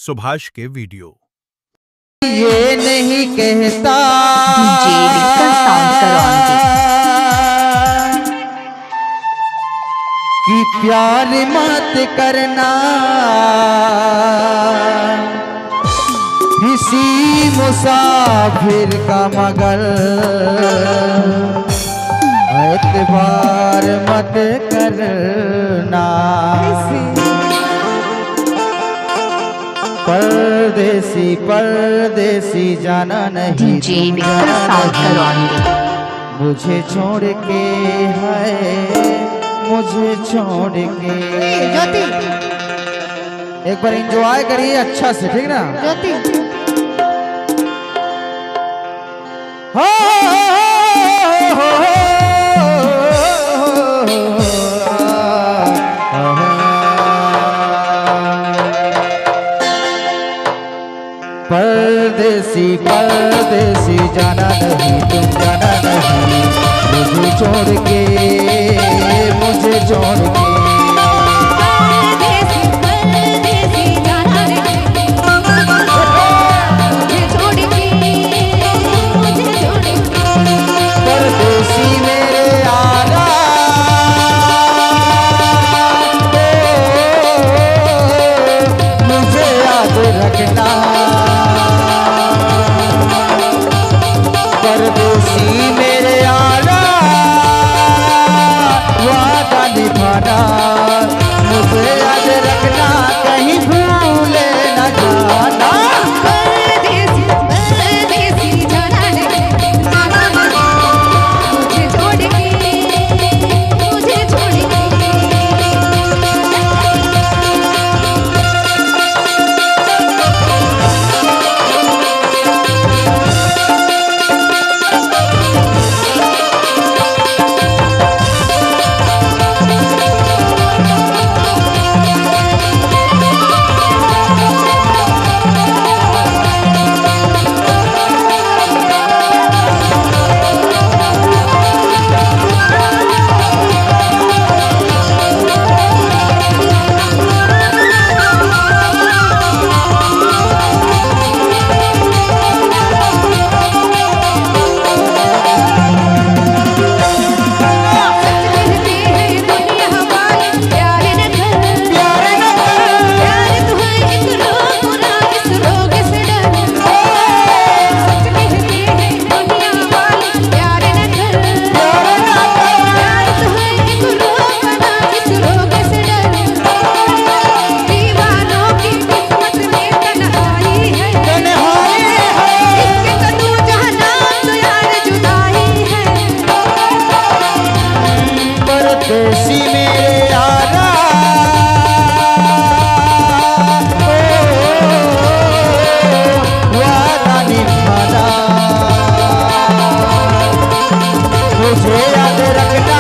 सुभाष के वीडियो। ये नहीं कहता कि प्यार मत करना, किसी मुसाफिर का मगर एतबार मत करना। परदेसी परदेसी जाना नहीं मुझे छोड़ के है, मुझे छोड़ के। एक बार एंजॉय करिए अच्छा से, ठीक ना? परदेसी परदेसी जाना नहीं, तुम जाना नहीं मुझे छोड़ के, मुझे छोड़ के। परदेसी मेरे यारा मुझे याद रखना। परदेसी मेरे यारा वादा निभाना, मुझे याद रखना, कहीं भूले न जाना। परदेसी मेरे यारा वादा निभाना, मुझे याद रखना।